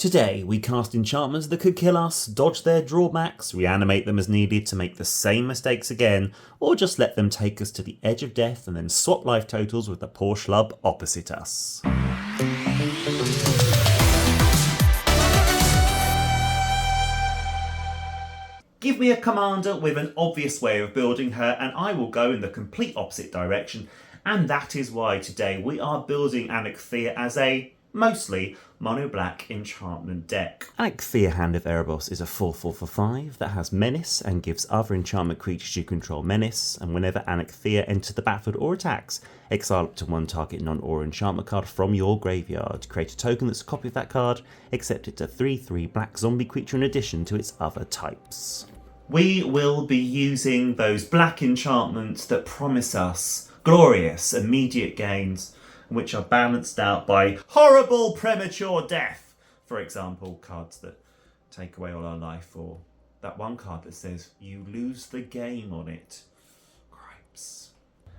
Today, we cast enchantments that could kill us, dodge their drawbacks, reanimate them as needed to make the same mistakes again, or just let them take us to the edge of death and then swap life totals with the poor Shelob opposite us. Give me a commander with an obvious way of building her and I will go in the complete opposite direction, and that is why today we are building Anikthea as a mostly mono-black enchantment deck. Anikthea, Hand of Erebos, is a 4/4 for 5 that has Menace and gives other enchantment creatures you control Menace, and whenever Anikthea enters the battlefield or attacks, exile up to one target non-aura enchantment card from your graveyard. Create a token that's a copy of that card, except it's a 3/3 black zombie creature in addition to its other types. We will be using those black enchantments that promise us glorious immediate gains, which are balanced out by horrible premature death. For example, cards that take away all our life, or that one card that says you lose the game on it. Gripes.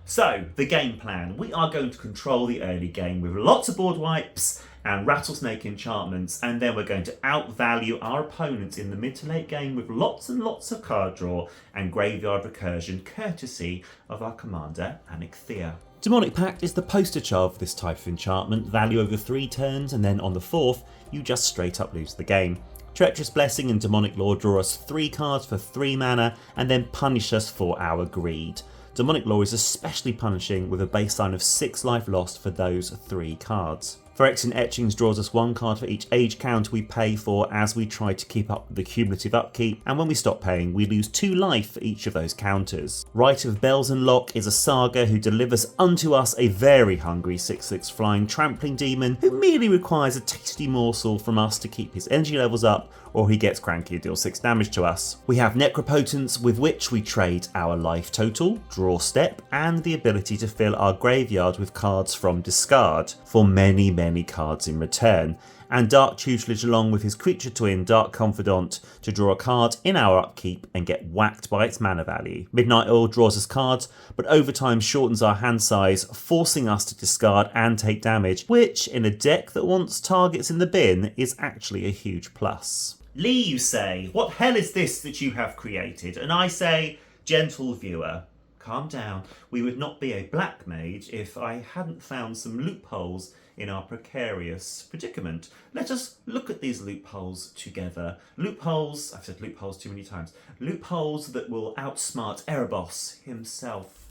So, the game plan. We are going to control the early game with lots of board wipes and rattlesnake enchantments, and then we're going to outvalue our opponents in the mid to late game with lots and lots of card draw and graveyard recursion, courtesy of our commander Anikthea. Demonic Pact is the poster child for this type of enchantment, value over 3 turns, and then on the 4th, you just straight up lose the game. Treacherous Blessing and Demonic Law draw us 3 cards for 3 mana, and then punish us for our greed. Demonic Law is especially punishing with a baseline of 6 life lost for those 3 cards. Phyrexian Etchings draws us 1 card for each age counter we pay for as we try to keep up with the cumulative upkeep, and when we stop paying we lose 2 life for each of those counters. Rite of Bells and Lock is a saga who delivers unto us a very hungry 6/6 flying trampling demon who merely requires a tasty morsel from us to keep his energy levels up, or he gets cranky and deals 6 damage to us. We have Necropotence, with which we trade our life total, draw step, and the ability to fill our graveyard with cards from discard for many cards in return, and Dark Tutelage along with his creature twin Dark Confidant to draw a card in our upkeep and get whacked by its mana value. Midnight Oil draws us cards, but over time shortens our hand size, forcing us to discard and take damage, which in a deck that wants targets in the bin is actually a huge plus. Lee, you say, what hell is this that you have created? And I say, gentle viewer, calm down. We would not be a black mage if I hadn't found some loopholes in our precarious predicament. Let us look at these loopholes together. Loopholes, I've said loopholes too many times, loopholes that will outsmart Erebos himself.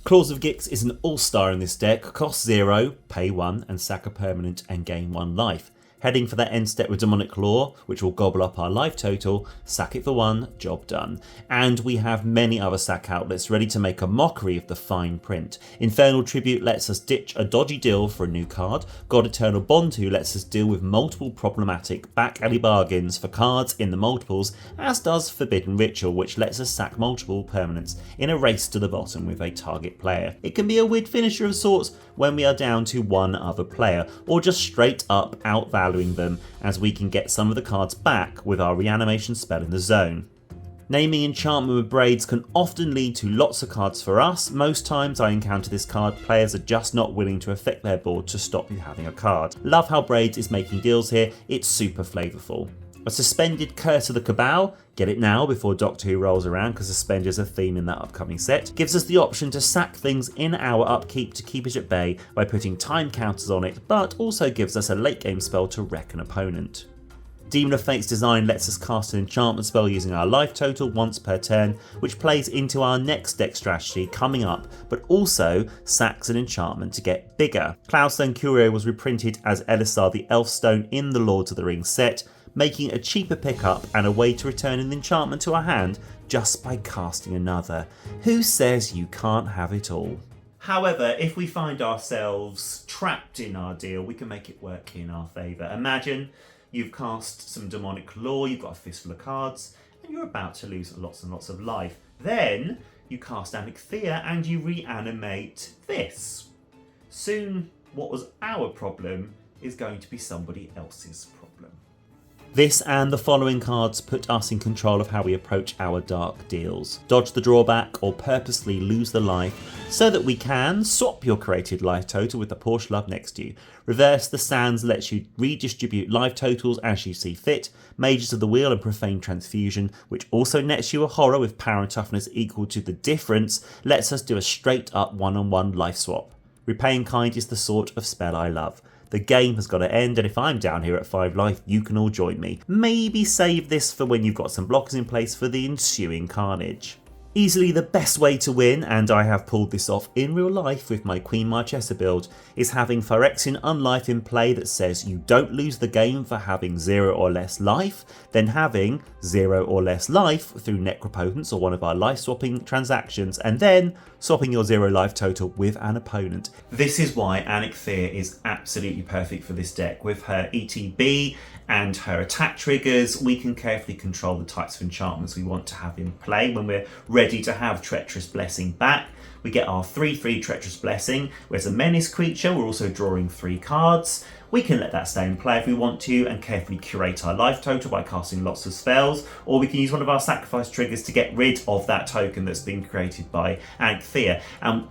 Claws of Gix is an all-star in this deck, cost 0, pay 1 and sack a permanent and gain 1 life. Heading for that end step with Demonic Law, which will gobble up our life total, sack it for 1, job done. And we have many other sack outlets ready to make a mockery of the fine print. Infernal Tribute lets us ditch a dodgy deal for a new card. God Eternal Bond, who lets us deal with multiple problematic back alley bargains for cards in the multiples, as does Forbidden Ritual, which lets us sack multiple permanents in a race to the bottom with a target player. It can be a weird finisher of sorts when we are down to one other player, or just straight up outvaluing them as we can get some of the cards back with our reanimation spell in the zone. Naming Enchantment with Braids can often lead to lots of cards for us. Most times I encounter this card, players are just not willing to affect their board to stop you having a card. Love how Braids is making deals here, it's super flavourful. A suspended Curse of the Cabal, get it now before Doctor Who rolls around because suspend is a theme in that upcoming set, gives us the option to sack things in our upkeep to keep it at bay by putting time counters on it, but also gives us a late game spell to wreck an opponent. Demon of Fate's Design lets us cast an enchantment spell using our life total once per turn, which plays into our next deck strategy coming up, but also sacks an enchantment to get bigger. Cloudstone Curio was reprinted as Elisar the Elfstone in the Lords of the Rings set, making a cheaper pickup and a way to return an enchantment to our hand just by casting another. Who says you can't have it all? However, if we find ourselves trapped in our deal, we can make it work in our favour. Imagine you've cast some Demonic Law, you've got a fistful of cards, and you're about to lose lots and lots of life. Then you cast Anikthea and you reanimate this. Soon, what was our problem is going to be somebody else's problem. This and the following cards put us in control of how we approach our dark deals. Dodge the drawback or purposely lose the life so that we can swap your created life total with the poor Shelob next to you. Reverse the Sands lets you redistribute life totals as you see fit. Mages of the Wheel and Profane Transfusion, which also nets you a horror with power and toughness equal to the difference, lets us do a straight up one-on-one life swap. Repaying Kind is the sort of spell I love. The game has got to end, and if I'm down here at 5 life, you can all join me. Maybe save this for when you've got some blockers in place for the ensuing carnage. Easily the best way to win, and I have pulled this off in real life with my Queen Marchesa build, is having Phyrexian Unlife in play that says you don't lose the game for having 0 or less life, then having 0 or less life through Necropotence or one of our life swapping transactions, and then swapping your 0 life total with an opponent. This is why Anikthea is absolutely perfect for this deck. With her ETB and her attack triggers, we can carefully control the types of enchantments we want to have in play when we're ready to have Treacherous Blessing back. We get our 3/3 Treacherous Blessing, where as a menace creature we're also drawing 3 cards. We can let that stay in play if we want to and carefully curate our life total by casting lots of spells, or we can use one of our sacrifice triggers to get rid of that token that's been created by Anikthea.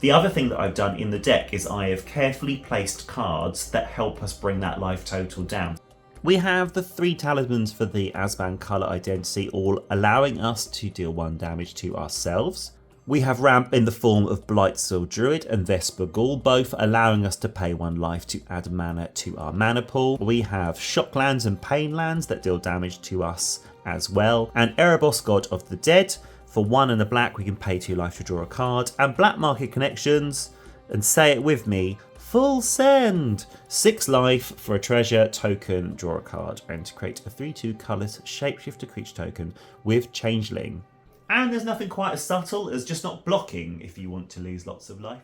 The other thing that I've done in the deck is I have carefully placed cards that help us bring that life total down. We have the 3 talismans for the Azban colour identity, all allowing us to deal 1 damage to ourselves. We have Ramp in the form of Blightsteel Druid and Vesper Ghoul, both allowing us to pay 1 life to add mana to our mana pool. We have Shocklands and Painlands that deal damage to us as well. And Erebos, God of the Dead. For 1 and a black we can pay 2 life to draw a card. And Black Market Connections, and say it with me, full send! 6 life for a treasure token, draw a card, and to create a 3/2 colourless shapeshifter creature token with Changeling. And there's nothing quite as subtle as just not blocking if you want to lose lots of life.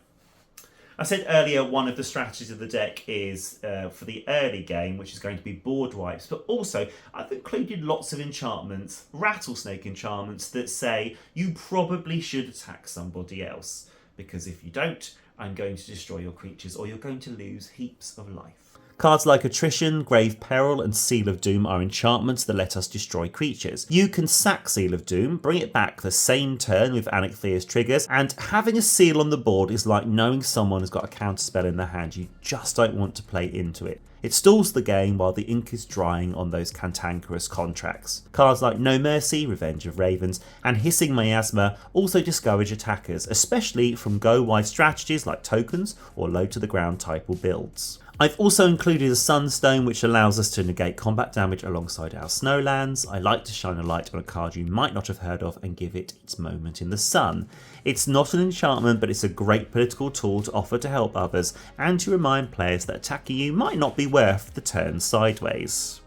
I said earlier one of the strategies of the deck is for the early game, which is going to be board wipes, but also I've included lots of enchantments, rattlesnake enchantments, that say you probably should attack somebody else, because if you don't, I'm going to destroy your creatures or you're going to lose heaps of life. Cards like Attrition, Grave Peril and Seal of Doom are enchantments that let us destroy creatures. You can sack Seal of Doom, bring it back the same turn with Anikthea's triggers, and having a seal on the board is like knowing someone has got a counterspell in their hand. You just don't want to play into it. It stalls the game while the ink is drying on those cantankerous contracts. Cards like No Mercy, Revenge of Ravens, and Hissing Miasma also discourage attackers, especially from go-wide strategies like tokens or low-to-the-ground typal builds. I've also included a Sunstone, which allows us to negate combat damage alongside our Snowlands. I like to shine a light on a card you might not have heard of and give it its moment in the sun. It's not an enchantment, but it's a great political tool to offer to help others and to remind players that attacking you might not be worth the turn sideways.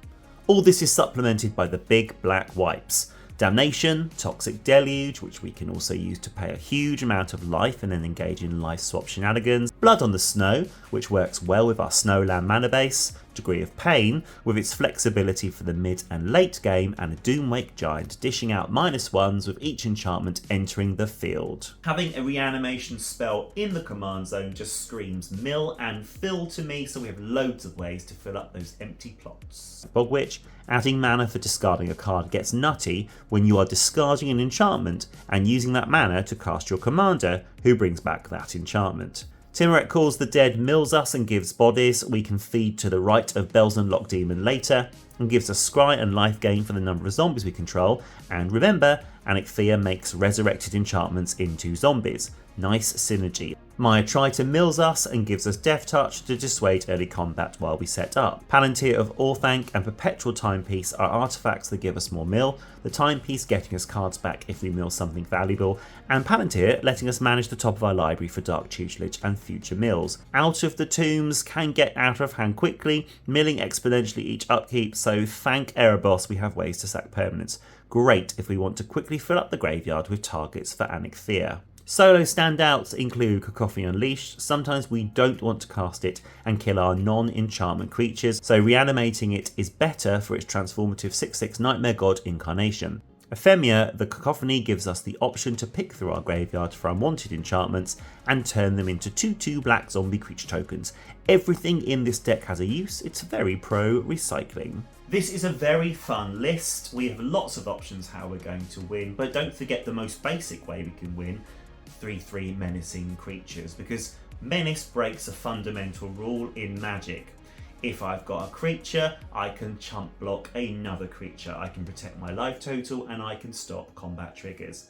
All this is supplemented by the big black wipes. Damnation, Toxic Deluge, which we can also use to pay a huge amount of life and then engage in life swap shenanigans. Blood on the Snow, which works well with our Snowland mana base. Degree of Pain, with its flexibility for the mid and late game, and a Doomwake Giant dishing out -1s with each enchantment entering the field. Having a reanimation spell in the command zone just screams mill and fill to me, so we have loads of ways to fill up those empty plots. Bog Witch, adding mana for discarding a card gets nutty when you are discarding an enchantment and using that mana to cast your commander, who brings back that enchantment. Timuret Calls the Dead mills us and gives bodies. We can feed to the right of Belzen Lock Demon later, and gives us scry and life gain for the number of zombies we control. And remember, Anikthea makes resurrected enchantments into zombies. Nice synergy. Maya Triton mills us and gives us Death Touch to dissuade early combat while we set up. Palantir of Orthanc and Perpetual Timepiece are artifacts that give us more mill, the Timepiece getting us cards back if we mill something valuable, and Palantir letting us manage the top of our library for Dark Tutelage and future mills. Out of the Tombs can get out of hand quickly, milling exponentially each upkeep, so thank Erebos we have ways to sack permanents. Great if we want to quickly fill up the graveyard with targets for Anikthea. Solo standouts include Cacophony Unleashed. Sometimes we don't want to cast it and kill our non-enchantment creatures, so reanimating it is better for its transformative 6/6 Nightmare God incarnation. Ephemia, the Cacophony, gives us the option to pick through our graveyard for unwanted enchantments and turn them into 2/2 black zombie creature tokens. Everything in this deck has a use. It's very pro recycling. This is a very fun list. We have lots of options how we're going to win, but don't forget the most basic way we can win, 3/3 menacing creatures, because menace breaks a fundamental rule in Magic. If I've got a creature, I can chump block another creature. I can protect my life total and I can stop combat triggers.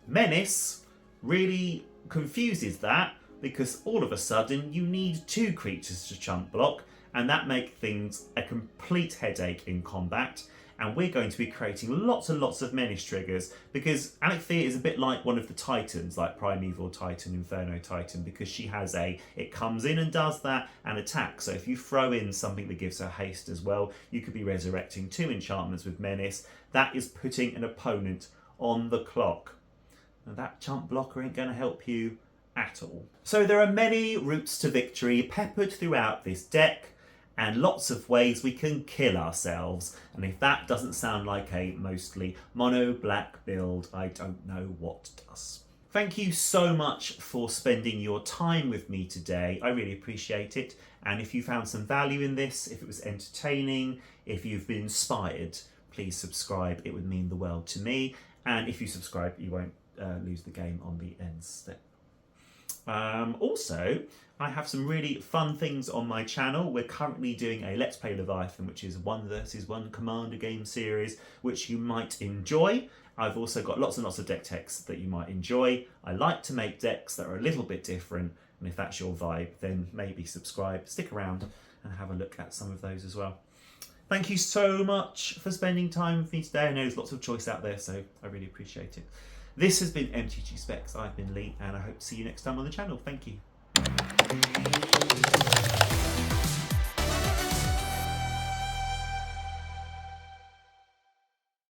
Menace really confuses that because all of a sudden you need 2 creatures to chump block, and that makes things a complete headache in combat. And we're going to be creating lots and lots of menace triggers because Anikthea is a bit like one of the Titans, like Primeval Titan, Inferno Titan, because she has it comes in and does that and attacks. So if you throw in something that gives her haste as well, you could be resurrecting 2 enchantments with menace. That is putting an opponent on the clock. And that chump blocker ain't going to help you at all. So there are many routes to victory peppered throughout this deck, and lots of ways we can kill ourselves. And if that doesn't sound like a mostly mono black build, I don't know what does. Thank you so much for spending your time with me today. I really appreciate it. And if you found some value in this, if it was entertaining, if you've been inspired, please subscribe. It would mean the world to me. And if you subscribe, you won't lose the game on the end step. Also, I have some really fun things on my channel. We're currently doing a Let's Play Leviathan, which is 1 versus 1 commander game series, which you might enjoy. I've also got lots and lots of deck techs that you might enjoy. I like to make decks that are a little bit different, and if that's your vibe, then maybe subscribe, stick around, and have a look at some of those as well. Thank you so much for spending time with me today. I know there's lots of choice out there, so I really appreciate it. This has been MTG Specs. I've been Lee, and I hope to see you next time on the channel. Thank you.